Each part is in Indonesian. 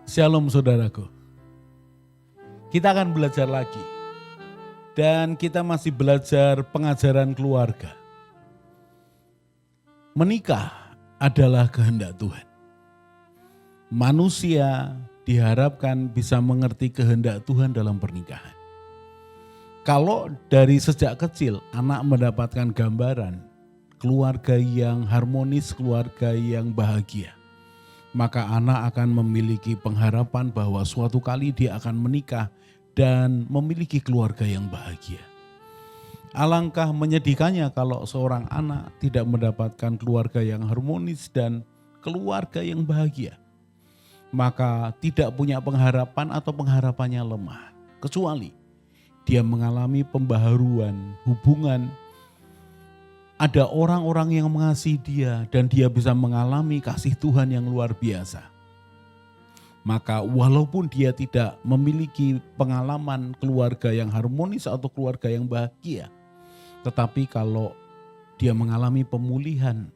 Shalom saudaraku. Kita akan belajar lagi. Dan kita masih belajar pengajaran keluarga. Menikah adalah kehendak Tuhan. Manusia diharapkan bisa mengerti kehendak Tuhan dalam pernikahan. Kalau dari sejak kecil anak mendapatkan gambaran keluarga yang harmonis, keluarga yang bahagia, maka anak akan memiliki pengharapan bahwa suatu kali dia akan menikah dan memiliki keluarga yang bahagia. Alangkah menyedihkannya kalau seorang anak tidak mendapatkan keluarga yang harmonis dan keluarga yang bahagia. Maka tidak punya pengharapan atau pengharapannya lemah. Kecuali dia mengalami pembaharuan hubungan. Ada orang-orang yang mengasihi dia dan dia bisa mengalami kasih Tuhan yang luar biasa. Maka walaupun dia tidak memiliki pengalaman keluarga yang harmonis atau keluarga yang bahagia, tetapi kalau dia mengalami pemulihan,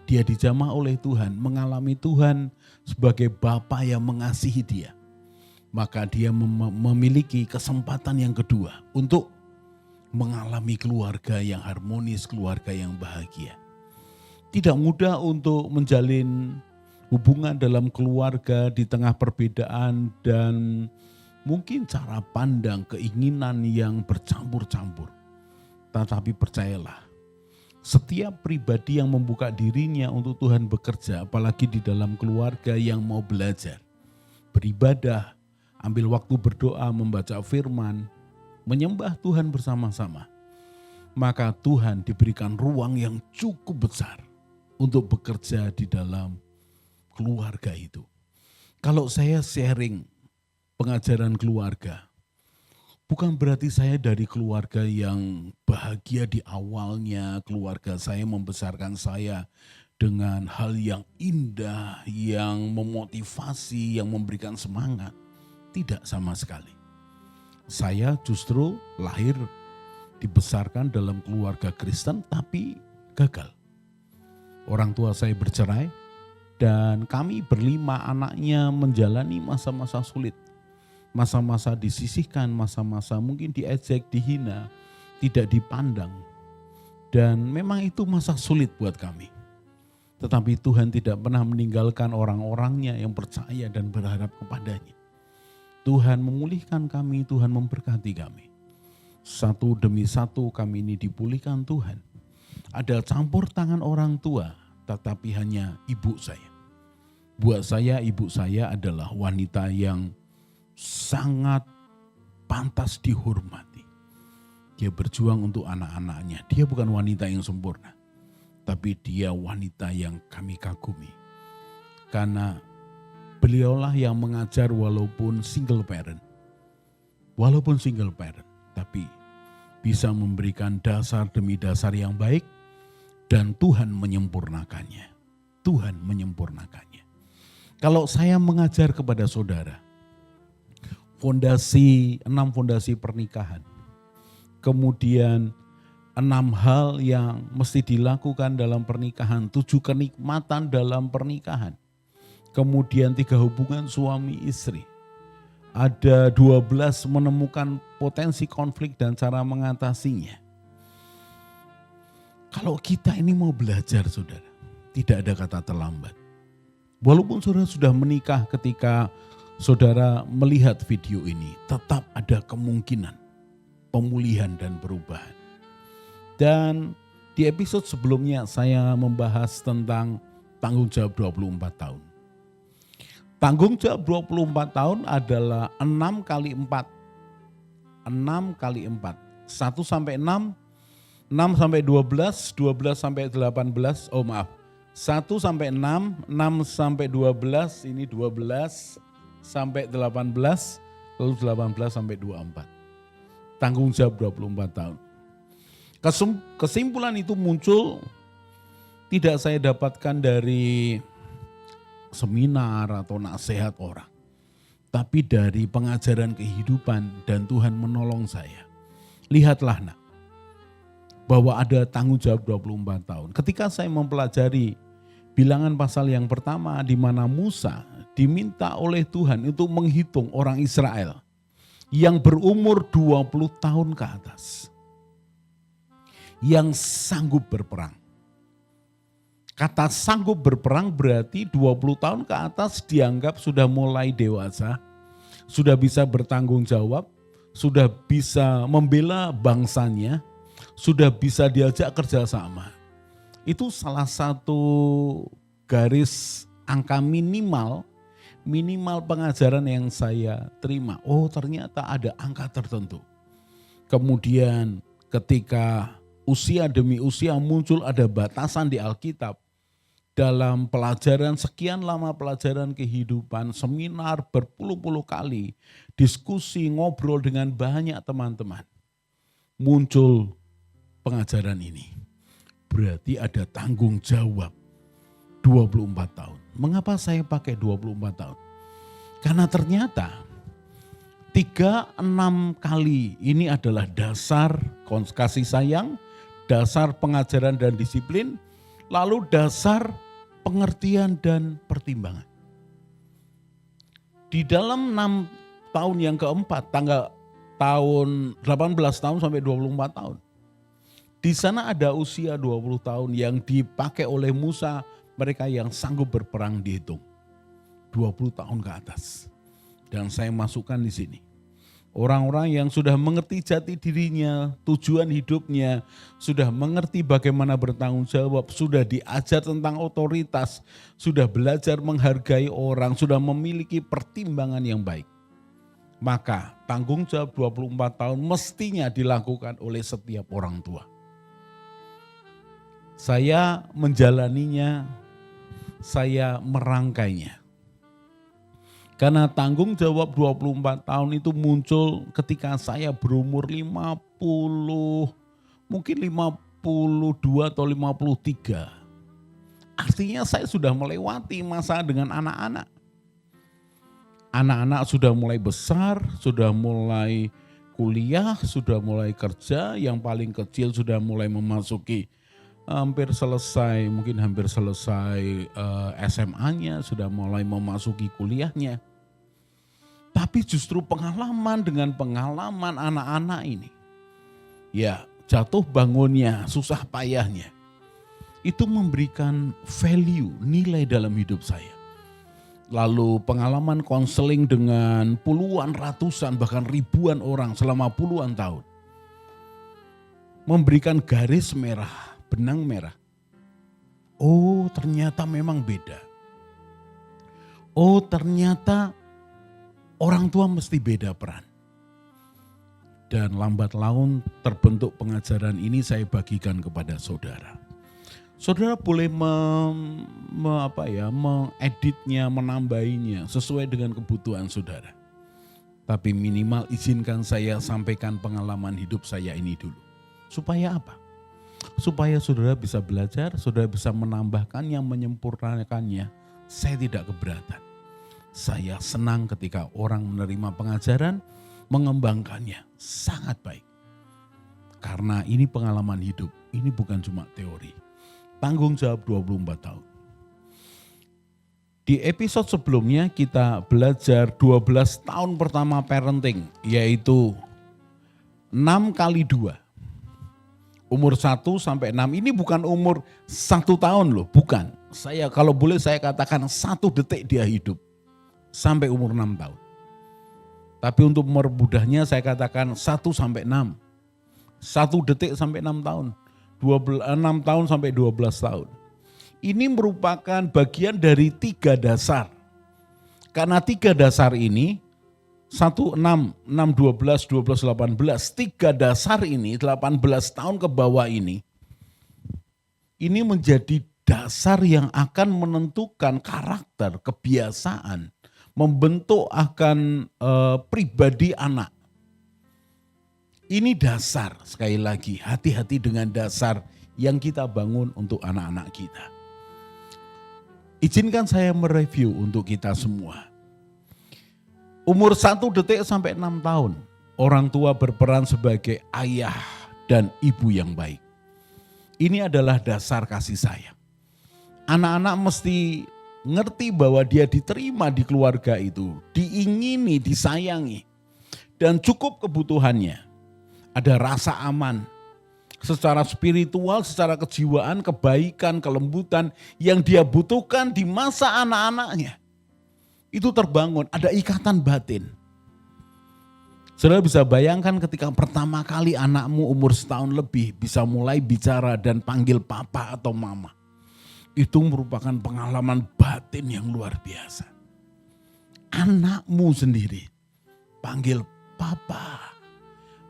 dia dijamah oleh Tuhan, mengalami Tuhan sebagai Bapa yang mengasihi dia, maka dia memiliki kesempatan yang kedua untuk mengalami keluarga yang harmonis, keluarga yang bahagia. Tidak mudah untuk menjalin hubungan dalam keluarga di tengah perbedaan dan mungkin cara pandang, keinginan yang bercampur-campur. Tetapi percayalah, setiap pribadi yang membuka dirinya untuk Tuhan bekerja, apalagi di dalam keluarga yang mau belajar, beribadah, ambil waktu berdoa, membaca firman, menyembah Tuhan bersama-sama, maka Tuhan diberikan ruang yang cukup besar untuk bekerja di dalam keluarga itu. Kalau saya sharing pengajaran keluarga, bukan berarti saya dari keluarga yang bahagia di awalnya, keluarga saya membesarkan saya dengan hal yang indah, yang memotivasi, yang memberikan semangat. Tidak sama sekali. Saya justru lahir dibesarkan dalam keluarga Kristen tapi gagal. Orang tua saya bercerai dan kami berlima anaknya menjalani masa-masa sulit. Masa-masa disisihkan, masa-masa mungkin diejek, dihina, tidak dipandang. Dan memang itu masa sulit buat kami. Tetapi Tuhan tidak pernah meninggalkan orang-orangnya yang percaya dan berharap kepadanya. Tuhan memulihkan kami, Tuhan memberkati kami. Satu demi satu kami ini dipulihkan Tuhan. Ada campur tangan orang tua, tetapi hanya ibu saya. Buat saya, ibu saya adalah wanita yang sangat pantas dihormati. Dia berjuang untuk anak-anaknya. Dia bukan wanita yang sempurna, tapi dia wanita yang kami kagumi. Karena beliaulah yang mengajar walaupun single parent. Walaupun single parent, tapi bisa memberikan dasar demi dasar yang baik dan Tuhan menyempurnakannya. Tuhan menyempurnakannya. Kalau saya mengajar kepada saudara, 6 fondasi pernikahan, kemudian 6 hal yang mesti dilakukan dalam pernikahan, 7 kenikmatan dalam pernikahan, kemudian 3 hubungan suami istri. Ada 12 menemukan potensi konflik dan cara mengatasinya. Kalau kita ini mau belajar saudara, tidak ada kata terlambat. Walaupun saudara sudah menikah ketika saudara melihat video ini, tetap ada kemungkinan pemulihan dan perubahan. Dan di episode sebelumnya saya membahas tentang tanggung jawab 24 tahun. Tanggung jawab 24 tahun adalah 6 kali 4. 6 kali 4. 1 sampai 6, 6 sampai 12, 12 sampai 18. 1 sampai 6, 6 sampai 12, ini 12 sampai 18, lalu 18 sampai 24. Tanggung jawab 24 tahun. Kesimpulan itu muncul tidak saya dapatkan dari seminar atau nasihat orang, tapi dari pengajaran kehidupan dan Tuhan menolong saya. Lihatlah nak, bahwa ada tanggung jawab 24 tahun. Ketika saya mempelajari Bilangan pasal yang pertama di mana Musa diminta oleh Tuhan untuk menghitung orang Israel yang berumur 20 tahun ke atas, yang sanggup berperang. Kata sanggup berperang berarti 20 tahun ke atas dianggap sudah mulai dewasa, sudah bisa bertanggung jawab, sudah bisa membela bangsanya, sudah bisa diajak kerjasama. Itu salah satu garis angka minimal pengajaran yang saya terima. Oh, ternyata ada angka tertentu. Kemudian ketika usia demi usia muncul ada batasan di Alkitab. Dalam pelajaran, sekian lama pelajaran kehidupan, seminar berpuluh-puluh kali, diskusi, ngobrol dengan banyak teman-teman. Muncul pengajaran ini. Berarti ada tanggung jawab 24 tahun. Mengapa saya pakai 24 tahun? Karena ternyata 36 kali ini adalah dasar kasih sayang, dasar pengajaran dan disiplin, lalu dasar pengertian dan pertimbangan. Di dalam 6 tahun yang keempat, tahun 18 tahun sampai 24 tahun. Di sana ada usia 20 tahun yang dipakai oleh Musa, mereka yang sanggup berperang dihitung. 20 tahun ke atas. Dan saya masukkan di sini. Orang-orang yang sudah mengerti jati dirinya, tujuan hidupnya, sudah mengerti bagaimana bertanggung jawab, sudah diajar tentang otoritas, sudah belajar menghargai orang, sudah memiliki pertimbangan yang baik. Maka tanggung jawab 24 tahun mestinya dilakukan oleh setiap orang tua. Saya menjalaninya, saya merangkainya. Karena tanggung jawab 24 tahun itu muncul ketika saya berumur 50, mungkin 52 atau 53. Artinya saya sudah melewati masa dengan anak-anak. Anak-anak sudah mulai besar, sudah mulai kuliah, sudah mulai kerja, yang paling kecil sudah mulai memasuki hampir selesai SMA-nya, sudah mulai memasuki kuliahnya. Tapi justru pengalaman anak-anak ini, ya jatuh bangunnya, susah payahnya, itu memberikan value, nilai dalam hidup saya. Lalu pengalaman konseling dengan puluhan, ratusan, bahkan ribuan orang selama puluhan tahun, memberikan garis merah, benang merah. Oh, ternyata memang beda. Oh, ternyata orang tua mesti beda peran. Dan lambat laun terbentuk pengajaran ini saya bagikan kepada saudara. Saudara boleh mengeditnya, menambahinya sesuai dengan kebutuhan saudara. Tapi minimal izinkan saya sampaikan pengalaman hidup saya ini dulu. Supaya apa? Supaya saudara bisa belajar, saudara bisa menambahkannya, menyempurnakannya. Saya tidak keberatan. Saya senang ketika orang menerima pengajaran, mengembangkannya. Sangat baik. Karena ini pengalaman hidup, ini bukan cuma teori. Tanggung jawab 24 tahun. Di episode sebelumnya kita belajar 12 tahun pertama parenting, yaitu 6 kali 2. Umur 1 sampai 6, ini bukan umur 1 tahun loh, bukan. Kalau boleh saya katakan 1 detik dia hidup. Sampai umur 6 tahun. Tapi untuk mempermudahnya saya katakan 1 sampai 6. 1 detik sampai 6 tahun. 6 tahun sampai 12 tahun. Ini merupakan bagian dari 3 dasar. Karena 3 dasar ini, 1, 6, 12, 12, 18. 3 dasar ini, 18 tahun ke bawah ini menjadi dasar yang akan menentukan karakter, kebiasaan, membentuk akan pribadi anak. Ini dasar, sekali lagi hati-hati dengan dasar yang kita bangun untuk anak-anak kita. Izinkan saya mereview untuk kita semua. Umur 1 detik sampai 6 tahun, orang tua berperan sebagai ayah dan ibu yang baik. Ini adalah dasar kasih sayang. Anak-anak mesti ngerti bahwa dia diterima di keluarga itu, diingini, disayangi, dan cukup kebutuhannya. Ada rasa aman secara spiritual, secara kejiwaan, kebaikan, kelembutan yang dia butuhkan di masa anak-anaknya. Itu terbangun, ada ikatan batin. Saudara bisa bayangkan ketika pertama kali anakmu umur setahun lebih bisa mulai bicara dan panggil papa atau mama. Itu merupakan pengalaman batin yang luar biasa. Anakmu sendiri panggil papa,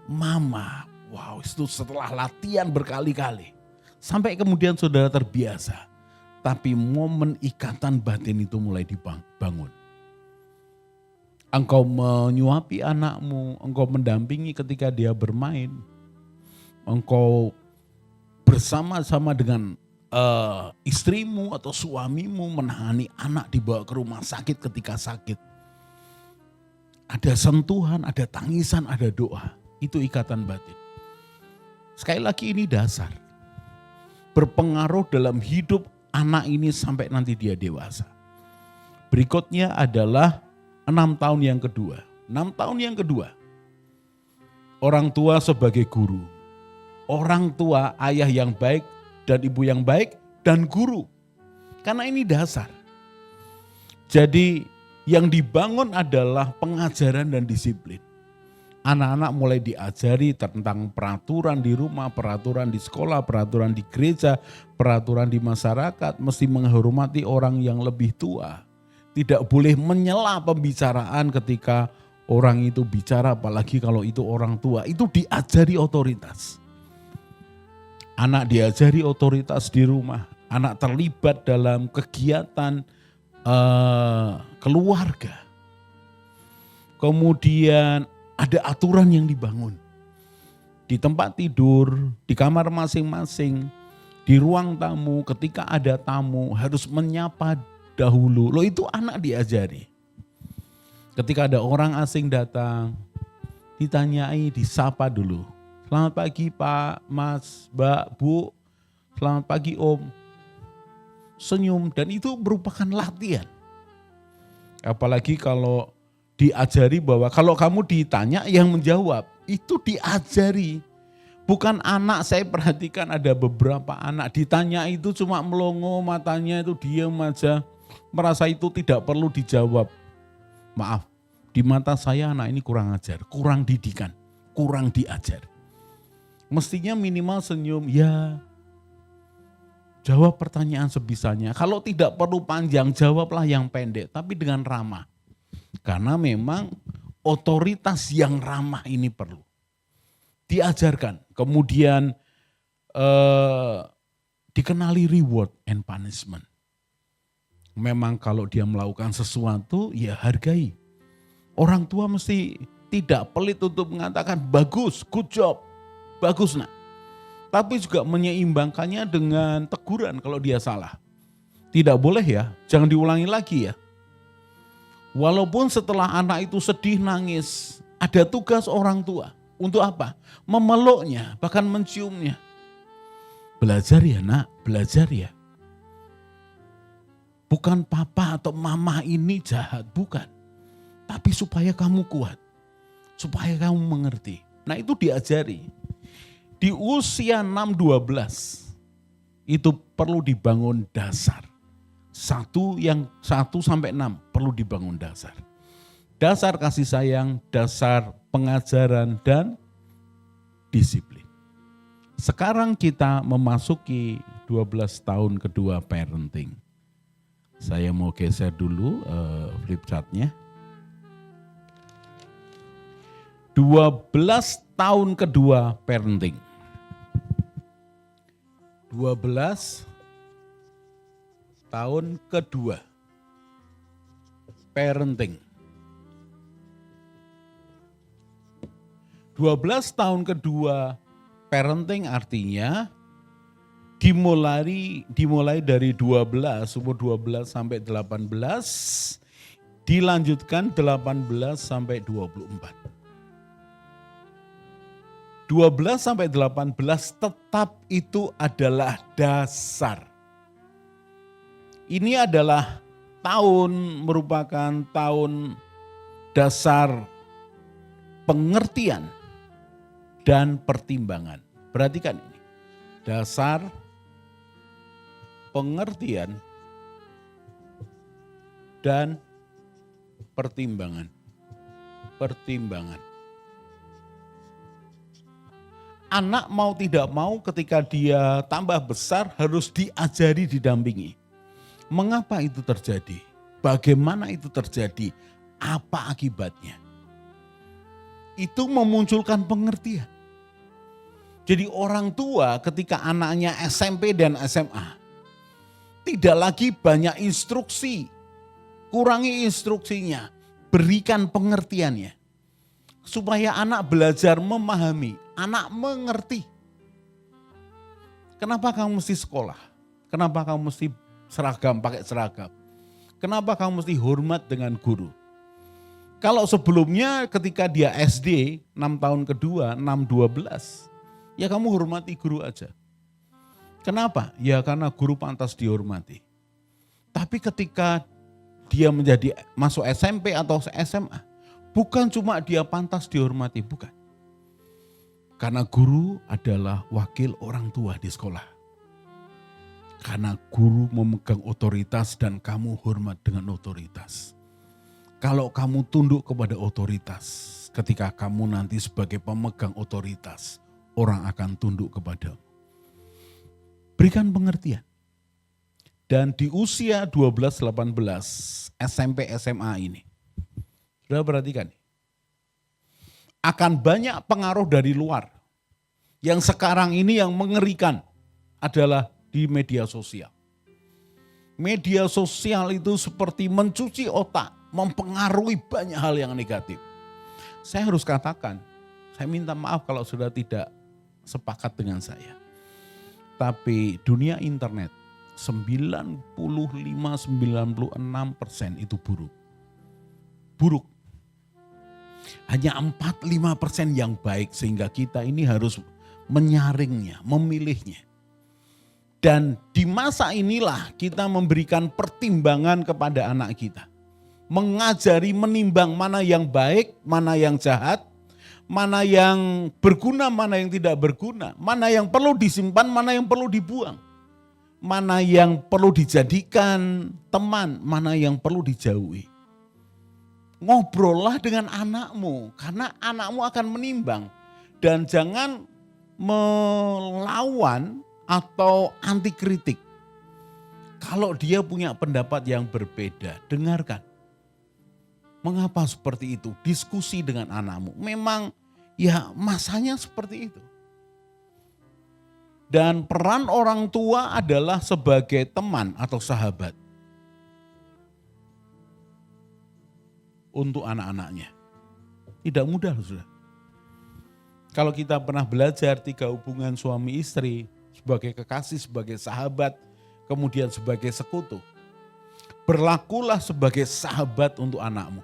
mama. Wow, itu setelah latihan berkali-kali. Sampai kemudian saudara terbiasa. Tapi momen ikatan batin itu mulai dibangun. Engkau menyuapi anakmu, engkau mendampingi ketika dia bermain. Engkau bersama-sama dengan istrimu atau suamimu menangani anak dibawa ke rumah sakit ketika sakit. Ada sentuhan, ada tangisan, ada doa. Itu ikatan batin. Sekali lagi ini dasar. Berpengaruh dalam hidup anak ini sampai nanti dia dewasa. Berikutnya adalah 6 tahun yang kedua. 6 tahun yang kedua. Orang tua sebagai guru. Orang tua, ayah yang baik dan ibu yang baik dan guru. Karena ini dasar. Jadi yang dibangun adalah pengajaran dan disiplin. Anak-anak mulai diajari tentang peraturan di rumah, peraturan di sekolah, peraturan di gereja, peraturan di masyarakat, mesti menghormati orang yang lebih tua. Tidak boleh menyela pembicaraan ketika orang itu bicara, apalagi kalau itu orang tua. Itu diajari otoritas. Anak diajari otoritas di rumah. Anak terlibat dalam kegiatan keluarga. Kemudian ada aturan yang dibangun. Di tempat tidur, di kamar masing-masing, di ruang tamu, ketika ada tamu harus menyapa dahulu. Loh, itu anak diajari. Ketika ada orang asing datang, ditanyai, disapa dulu. Selamat pagi Pak, Mas, Mbak, Bu. Selamat pagi Om. Senyum, dan itu merupakan latihan. Apalagi kalau diajari bahwa kalau kamu ditanya yang menjawab, itu diajari. Bukan anak, saya perhatikan ada beberapa anak ditanya itu cuma melongo, matanya itu diam aja. Merasa itu tidak perlu dijawab. Maaf, di mata saya anak ini kurang ajar, kurang didikan, kurang diajar. Mestinya minimal senyum, ya. Jawab pertanyaan sebisanya. Kalau tidak perlu panjang, jawablah yang pendek, tapi dengan ramah. Karena memang otoritas yang ramah ini perlu diajarkan. Kemudian dikenali reward and punishment. Memang kalau dia melakukan sesuatu, ya hargai. Orang tua mesti tidak pelit untuk mengatakan bagus, good job, bagus nak. Tapi juga menyeimbangkannya dengan teguran kalau dia salah. Tidak boleh ya, jangan diulangi lagi ya. Walaupun setelah anak itu sedih nangis, ada tugas orang tua. Untuk apa? Memeluknya, bahkan menciumnya. Belajar ya nak, belajar ya. Bukan papa atau mama ini jahat, bukan. Tapi supaya kamu kuat, supaya kamu mengerti. Nah itu diajari. Di usia 6-12 itu perlu dibangun dasar. 1-6 perlu dibangun dasar. Dasar kasih sayang, dasar pengajaran dan disiplin. Sekarang kita memasuki 12 tahun kedua parenting. Saya mau geser dulu flip chartnya. 12 tahun kedua parenting. 12 tahun kedua parenting. 12 tahun kedua parenting artinya dimulai dari 12, umur 12 sampai 18, dilanjutkan 18 sampai 24. 12 sampai 18 tetap itu adalah dasar. Ini adalah tahun merupakan tahun dasar pengertian dan pertimbangan. Perhatikan ini. Dasar pengertian dan pertimbangan. Anak mau tidak mau ketika dia tambah besar harus diajari, didampingi. Mengapa itu terjadi? Bagaimana itu terjadi? Apa akibatnya? Itu memunculkan pengertian. Jadi orang tua ketika anaknya SMP dan SMA tidak lagi banyak instruksi. Kurangi instruksinya, berikan pengertiannya. Supaya anak belajar memahami, anak mengerti. Kenapa kamu mesti sekolah? Kenapa kamu mesti seragam, pakai seragam? Kenapa kamu mesti hormat dengan guru? Kalau sebelumnya ketika dia SD, 6 tahun kedua, 6-12, ya kamu hormati guru aja. Kenapa? Ya karena guru pantas dihormati. Tapi ketika dia menjadi masuk SMP atau SMA, bukan cuma dia pantas dihormati, bukan. Karena guru adalah wakil orang tua di sekolah. Karena guru memegang otoritas dan kamu hormat dengan otoritas. Kalau kamu tunduk kepada otoritas, ketika kamu nanti sebagai pemegang otoritas, orang akan tunduk kepadamu. Berikan pengertian. Dan di usia 12-18 SMP SMA ini, sudah perhatikan, akan banyak pengaruh dari luar. Yang sekarang ini yang mengerikan adalah di media sosial. Media sosial itu seperti mencuci otak, mempengaruhi banyak hal yang negatif. Saya harus katakan, saya minta maaf kalau sudah tidak sepakat dengan saya. Tapi dunia internet 95-96% itu buruk. Buruk. Hanya 4-5% yang baik, sehingga kita ini harus menyaringnya, memilihnya. Dan di masa inilah kita memberikan pertimbangan kepada anak kita. Mengajari menimbang mana yang baik, mana yang jahat, mana yang berguna, mana yang tidak berguna, mana yang perlu disimpan, mana yang perlu dibuang, mana yang perlu dijadikan teman, mana yang perlu dijauhi. Ngobrollah dengan anakmu, karena anakmu akan menimbang. Dan jangan melawan atau anti kritik. Kalau dia punya pendapat yang berbeda, dengarkan. Mengapa seperti itu? Diskusi dengan anakmu. Memang ya masanya seperti itu. Dan peran orang tua adalah sebagai teman atau sahabat untuk anak-anaknya. Tidak mudah, sudah. Kalau kita pernah belajar 3 hubungan suami istri, sebagai kekasih, sebagai sahabat, kemudian sebagai sekutu. Berlakulah sebagai sahabat untuk anakmu.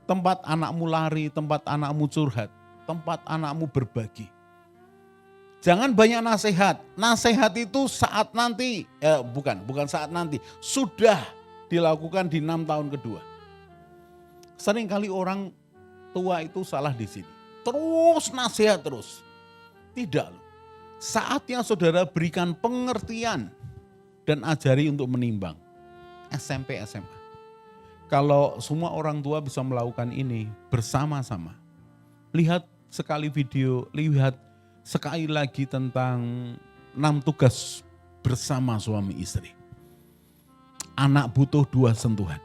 Tempat anakmu lari, tempat anakmu curhat, tempat anakmu berbagi. Jangan banyak nasihat. Nasihat itu saat nanti, bukan saat nanti, sudah dilakukan di 6 tahun kedua. Seringkali orang tua itu salah di sini. Terus nasihat terus. Tidak loh. Saatnya saudara berikan pengertian dan ajari untuk menimbang. SMP, SMA. Kalau semua orang tua bisa melakukan ini bersama-sama. Lihat sekali video, lihat sekali lagi tentang 6 tugas bersama suami istri. Anak butuh 2 sentuhan.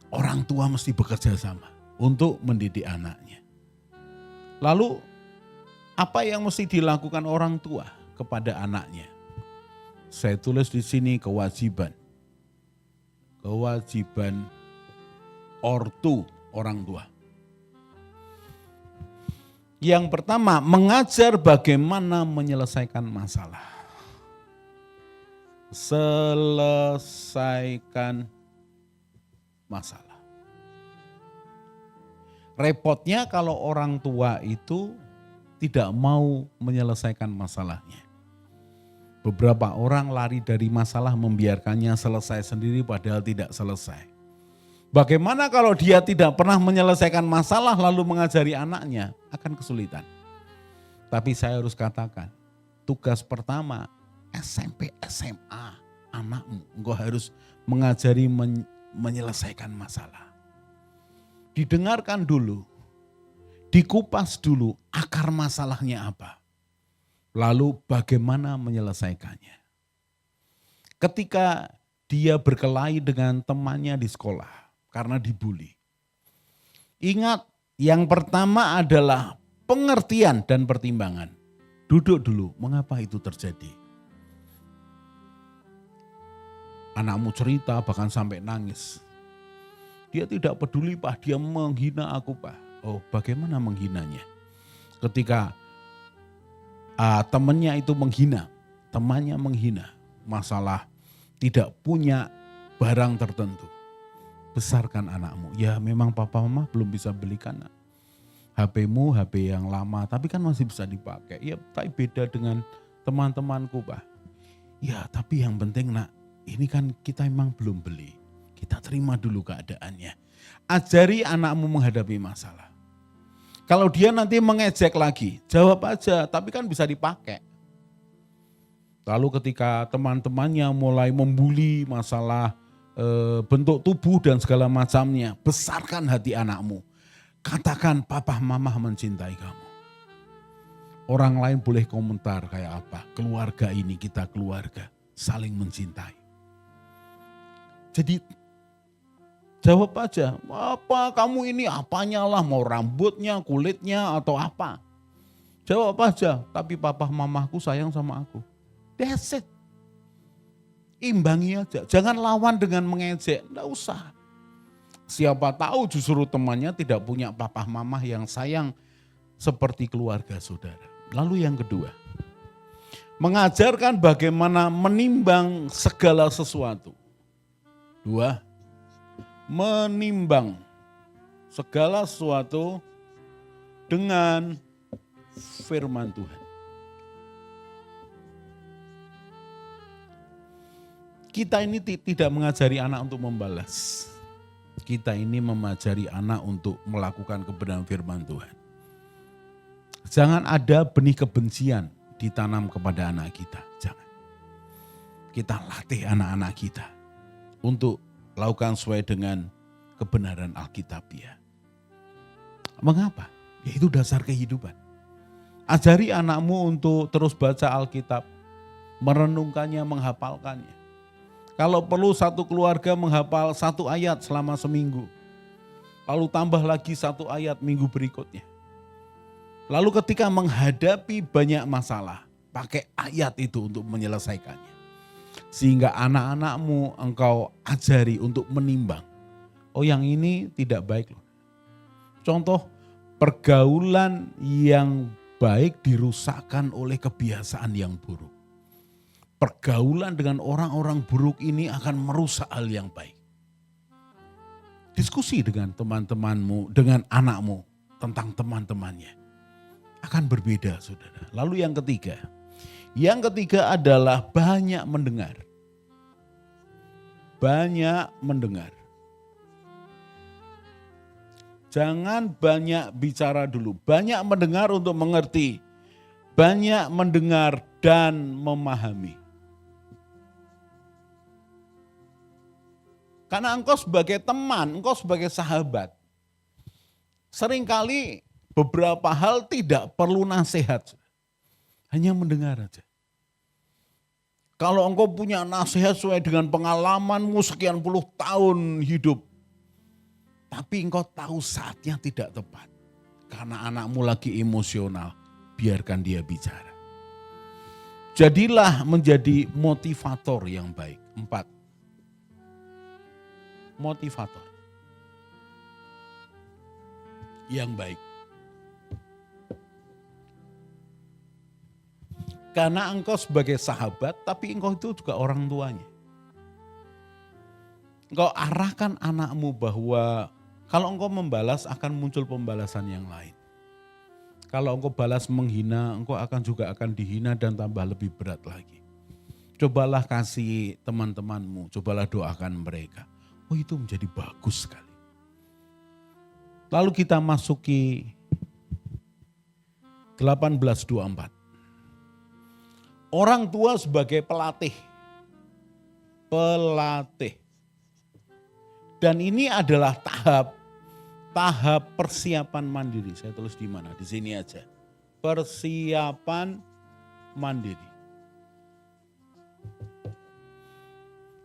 Orang tua mesti bekerja sama untuk mendidik anaknya. Lalu apa yang mesti dilakukan orang tua kepada anaknya? Saya tulis di sini kewajiban. Kewajiban ortu, orang tua. Yang pertama, mengajar bagaimana menyelesaikan masalah. Selesaikan masalah. Repotnya kalau orang tua itu tidak mau menyelesaikan masalahnya. Beberapa orang lari dari masalah membiarkannya selesai sendiri padahal tidak selesai. Bagaimana kalau dia tidak pernah menyelesaikan masalah lalu mengajari anaknya? Akan kesulitan. Tapi saya harus katakan, tugas pertama SMP, SMA anakmu, engkau harus mengajari menyelesaikan masalah. Didengarkan dulu, dikupas dulu akar masalahnya apa. Lalu bagaimana menyelesaikannya. Ketika dia berkelahi dengan temannya di sekolah karena dibully. Ingat, yang pertama adalah pengertian dan pertimbangan. Duduk dulu, mengapa itu terjadi? Anakmu cerita bahkan sampai nangis. Dia tidak peduli, Pak, dia menghina aku, Pak. Oh, bagaimana menghinanya? Ketika temannya itu menghina, temannya menghina, masalah tidak punya barang tertentu. Besarkan anakmu. Ya memang papa mama belum bisa belikan. HP-mu HP yang lama, tapi kan masih bisa dipakai. Ya tapi beda dengan teman-temanku, Pak. Ya tapi yang penting nak, ini kan kita memang belum beli. Kita terima dulu keadaannya. Ajari anakmu menghadapi masalah. Kalau dia nanti mengejek lagi, jawab aja, tapi kan bisa dipakai. Lalu ketika teman-temannya mulai membuli masalah bentuk tubuh dan segala macamnya, besarkan hati anakmu. Katakan papa mama mencintai kamu. Orang lain boleh komentar kayak apa, keluarga ini kita keluarga, saling mencintai. Jadi jawab aja, apa kamu ini apanya lah, mau rambutnya, kulitnya atau apa. Jawab aja, tapi papa mamaku sayang sama aku. That's it. Imbangi aja, jangan lawan dengan mengejek, enggak usah. Siapa tahu justru temannya tidak punya papa mama yang sayang seperti keluarga saudara. Lalu yang kedua, mengajarkan bagaimana menimbang segala sesuatu. Dua, menimbang segala sesuatu dengan firman Tuhan. Kita ini tidak mengajari anak untuk membalas. Kita ini mengajari anak untuk melakukan kebenaran firman Tuhan. Jangan ada benih kebencian ditanam kepada anak kita. Jangan. Kita latih anak-anak kita untuk lakukan sesuai dengan kebenaran Alkitabiah. Mengapa? Ya itu dasar kehidupan. Ajari anakmu untuk terus baca Alkitab, merenungkannya, menghafalkannya. Kalau perlu satu keluarga menghafal 1 ayat selama seminggu. Lalu tambah lagi 1 ayat minggu berikutnya. Lalu ketika menghadapi banyak masalah, pakai ayat itu untuk menyelesaikannya. Sehingga anak-anakmu engkau ajari untuk menimbang. Oh yang ini tidak baik loh. Contoh pergaulan yang baik dirusakkan oleh kebiasaan yang buruk. Pergaulan dengan orang-orang buruk ini akan merusak hal yang baik. Diskusi dengan teman-temanmu, dengan anakmu tentang teman-temannya. Akan berbeda saudara. Lalu yang ketiga. Yang ketiga adalah banyak mendengar. Banyak mendengar. Jangan banyak bicara dulu. Banyak mendengar untuk mengerti. Banyak mendengar dan memahami. Karena engkau sebagai teman, engkau sebagai sahabat. Seringkali beberapa hal tidak perlu nasihat. Hanya mendengar aja. Kalau engkau punya nasihat sesuai dengan pengalamanmu sekian puluh tahun hidup. Tapi engkau tahu saatnya tidak tepat. Karena anakmu lagi emosional, biarkan dia bicara. Jadilah menjadi motivator yang baik. 4. Motivator yang baik. Karena engkau sebagai sahabat, tapi engkau itu juga orang tuanya. Engkau arahkan anakmu bahwa kalau engkau membalas akan muncul pembalasan yang lain. Kalau engkau balas menghina, engkau akan dihina dan tambah lebih berat lagi. Cobalah kasih teman-temanmu, cobalah doakan mereka. Oh, itu menjadi bagus sekali. Lalu kita masuki 18:24. Orang tua sebagai pelatih. Dan ini adalah tahap persiapan mandiri. Saya tulis di mana? Di sini aja. Persiapan mandiri.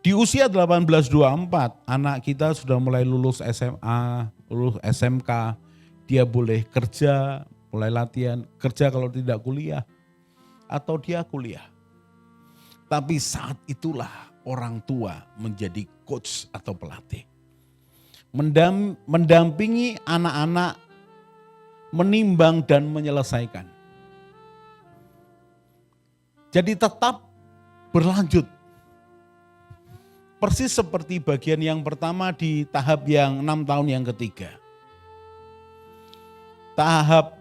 Di usia 18-24, anak kita sudah mulai lulus SMA, lulus SMK, dia boleh kerja, mulai latihan, kerja kalau tidak kuliah, atau dia kuliah. Tapi saat itulah orang tua menjadi coach atau pelatih. Mendampingi anak-anak menimbang dan menyelesaikan. Jadi tetap berlanjut. Persis seperti bagian yang pertama di tahap yang 6 tahun yang ketiga. Tahap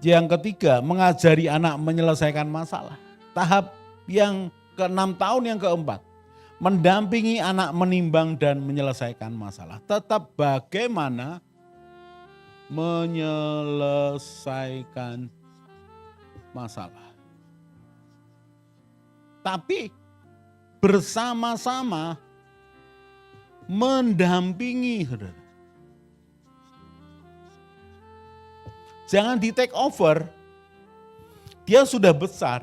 yang ketiga mengajari anak menyelesaikan masalah. Tahap yang ke-6 tahun yang keempat mendampingi anak menimbang dan menyelesaikan masalah. Tetap bagaimana menyelesaikan masalah. Tapi bersama-sama mendampingi, saudara. Jangan di take over. Dia sudah besar.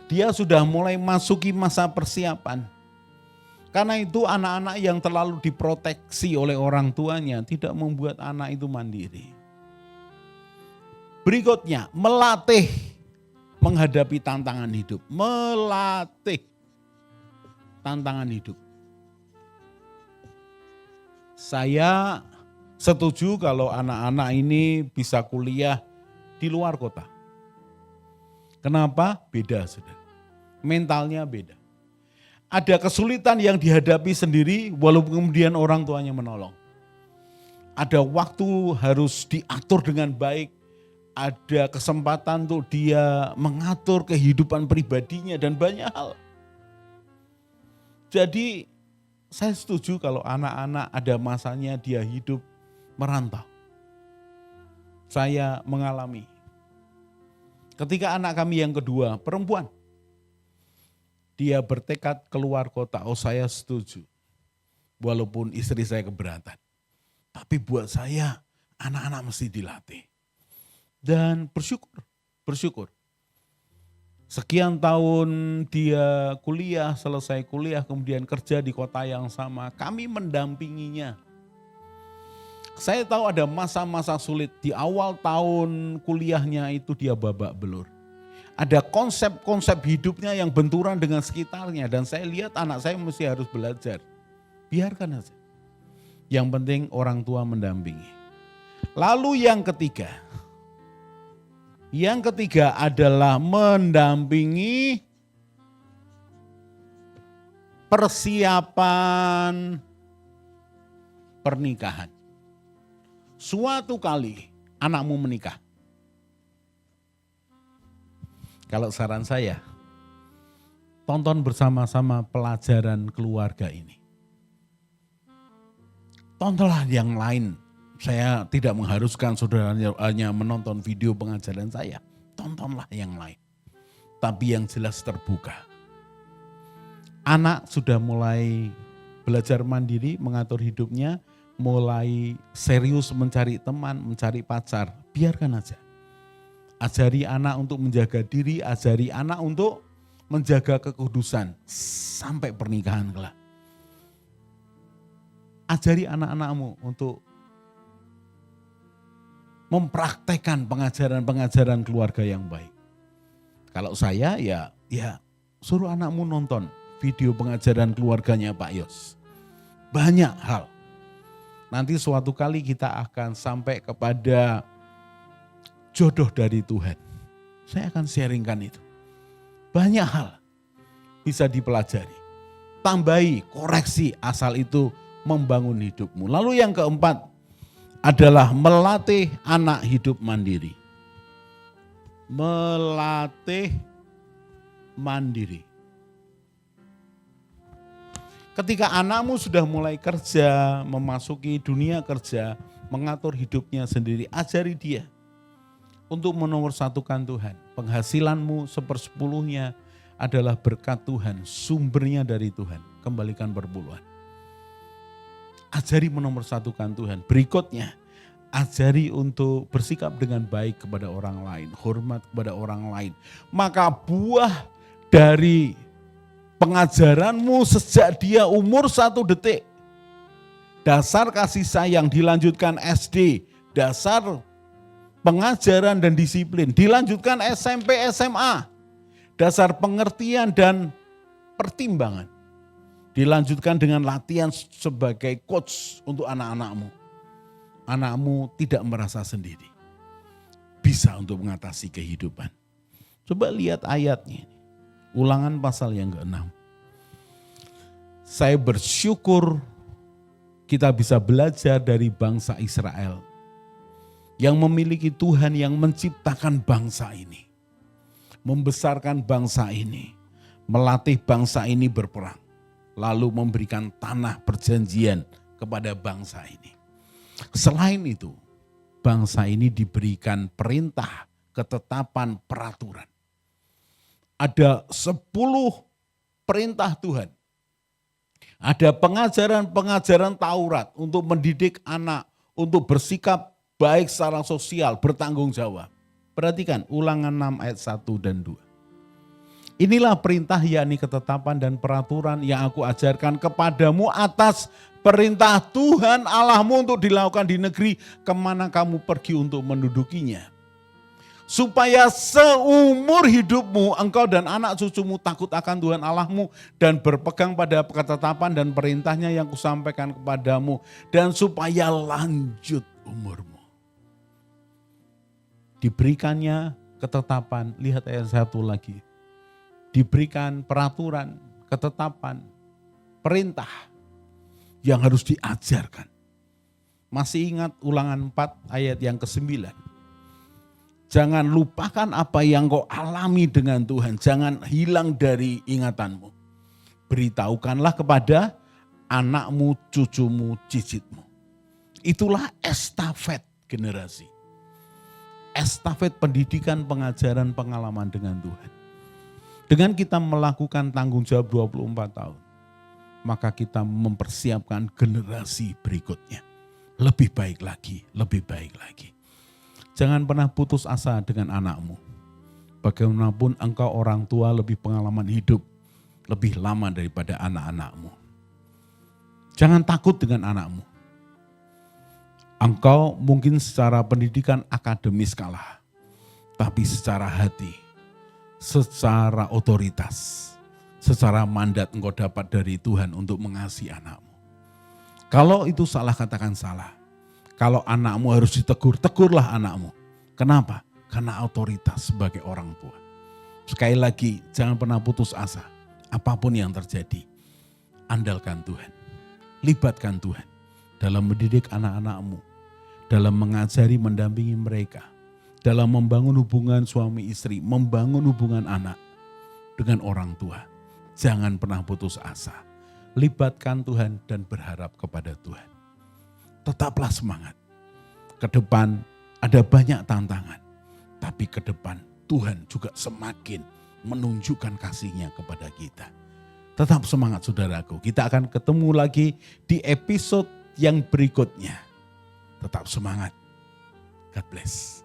Dia sudah mulai masuki masa persiapan. Karena itu anak-anak yang terlalu diproteksi oleh orang tuanya tidak membuat anak itu mandiri. Berikutnya, melatih menghadapi tantangan hidup. Melatih tantangan hidup. Saya setuju kalau anak-anak ini bisa kuliah di luar kota. Kenapa? Beda, saudara. Mentalnya beda. Ada kesulitan yang dihadapi sendiri walaupun kemudian orang tuanya menolong. Ada waktu harus diatur dengan baik. Ada kesempatan untuk dia mengatur kehidupan pribadinya dan banyak hal. Jadi saya setuju kalau anak-anak ada masanya dia hidup merantau. Saya mengalami. Ketika anak kami yang kedua, perempuan. Dia bertekad keluar kota, oh saya setuju. Walaupun istri saya keberatan. Tapi buat saya, anak-anak mesti dilatih. Dan bersyukur. Sekian tahun dia kuliah, selesai kuliah, kemudian kerja di kota yang sama. Kami mendampinginya. Saya tahu ada masa-masa sulit. Di awal tahun kuliahnya itu dia babak belur. Ada konsep-konsep hidupnya yang benturan dengan sekitarnya. Dan saya lihat anak saya mesti harus belajar. Biarkan aja. Yang penting orang tua mendampingi. Lalu yang ketiga. Yang ketiga adalah mendampingi persiapan pernikahan. Suatu kali anakmu menikah. Kalau saran saya, tonton bersama-sama pelajaran keluarga ini. Tontonlah yang lain. Saya tidak mengharuskan saudara hanya menonton video pengajaran saya. Tontonlah yang lain. Tapi yang jelas terbuka. Anak sudah mulai belajar mandiri, mengatur hidupnya, mulai serius mencari teman, mencari pacar. Biarkan aja. Ajari anak untuk menjaga diri, ajari anak untuk menjaga kekudusan sampai pernikahan kelak. Ajari anak-anakmu untuk mempraktekkan pengajaran-pengajaran keluarga yang baik. Kalau saya ya suruh anakmu nonton video pengajaran keluarganya Pak Yos. Banyak hal. Nanti suatu kali kita akan sampai kepada jodoh dari Tuhan. Saya akan sharingkan itu. Banyak hal bisa dipelajari. Tambahi, koreksi asal itu membangun hidupmu. Lalu yang keempat adalah melatih anak hidup mandiri. Melatih mandiri. Ketika anakmu sudah mulai kerja, memasuki dunia kerja, mengatur hidupnya sendiri, ajari dia untuk menomorsatukan Tuhan. Penghasilanmu 1/10 adalah berkat Tuhan, sumbernya dari Tuhan. Kembalikan perpuluhan. Ajari menomorsatukan Tuhan. Berikutnya, ajari untuk bersikap dengan baik kepada orang lain, hormat kepada orang lain. Maka buah dari pengajaranmu sejak dia umur 1 detik, dasar kasih sayang dilanjutkan SD, dasar pengajaran dan disiplin, dilanjutkan SMP, SMA, dasar pengertian dan pertimbangan, dilanjutkan dengan latihan sebagai coach untuk anak-anakmu. Anakmu tidak merasa sendiri, bisa untuk mengatasi kehidupan. Coba lihat ayatnya, Ulangan pasal yang ke-6. Saya bersyukur kita bisa belajar dari bangsa Israel yang memiliki Tuhan yang menciptakan bangsa ini, membesarkan bangsa ini, melatih bangsa ini berperang, lalu memberikan tanah perjanjian kepada bangsa ini. Selain itu, bangsa ini diberikan perintah, ketetapan, peraturan. Ada 10 perintah Tuhan. Ada pengajaran-pengajaran Taurat untuk mendidik anak, untuk bersikap baik secara sosial, bertanggung jawab. Perhatikan Ulangan 6 ayat 1 dan 2. Inilah perintah, yakni ketetapan dan peraturan yang aku ajarkan kepadamu atas perintah Tuhan Allahmu untuk dilakukan di negeri kemana kamu pergi untuk mendudukinya. Supaya seumur hidupmu engkau dan anak cucumu takut akan Tuhan Allahmu dan berpegang pada ketetapan dan perintahnya yang kusampaikan kepadamu, dan supaya lanjut umurmu. Diberikannya ketetapan, lihat ayat 1 lagi. Diberikan peraturan, ketetapan, perintah yang harus diajarkan. Masih ingat Ulangan 4 ayat yang ke-9. Jangan lupakan apa yang kau alami dengan Tuhan. Jangan hilang dari ingatanmu. Beritahukanlah kepada anakmu, cucumu, cicitmu. Itulah estafet generasi. Estafet pendidikan, pengajaran, pengalaman dengan Tuhan. Dengan kita melakukan tanggung jawab 24 tahun, maka kita mempersiapkan generasi berikutnya. Lebih baik lagi, lebih baik lagi. Jangan pernah putus asa dengan anakmu. Bagaimanapun engkau orang tua lebih pengalaman hidup, lebih lama daripada anak-anakmu. Jangan takut dengan anakmu. Engkau mungkin secara pendidikan akademis kalah, tapi secara hati, secara otoritas, secara mandat engkau dapat dari Tuhan untuk mengasihi anakmu. Kalau itu salah, katakan salah. Kalau anakmu harus ditegur, tegurlah anakmu. Kenapa? Karena otoritas sebagai orang tua. Sekali lagi, jangan pernah putus asa. Apapun yang terjadi, andalkan Tuhan. Libatkan Tuhan dalam mendidik anak-anakmu, dalam mengajari, mendampingi mereka, dalam membangun hubungan suami istri, membangun hubungan anak dengan orang tua. Jangan pernah putus asa. Libatkan Tuhan dan berharap kepada Tuhan. Tetaplah semangat. Ke depan ada banyak tantangan, tapi ke depan Tuhan juga semakin menunjukkan kasih-Nya kepada kita. Tetap semangat saudaraku. Kita akan ketemu lagi di episode yang berikutnya. Tetap semangat. God bless.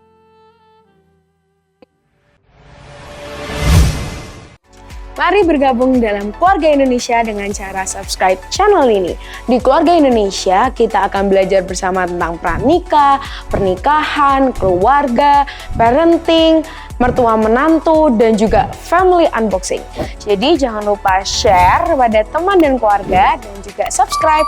Mari bergabung dalam Keluarga Indonesia dengan cara subscribe channel ini. Di Keluarga Indonesia, kita akan belajar bersama tentang pranikah, pernikahan, keluarga, parenting, mertua menantu, dan juga family unboxing. Jadi jangan lupa share pada teman dan keluarga dan juga subscribe.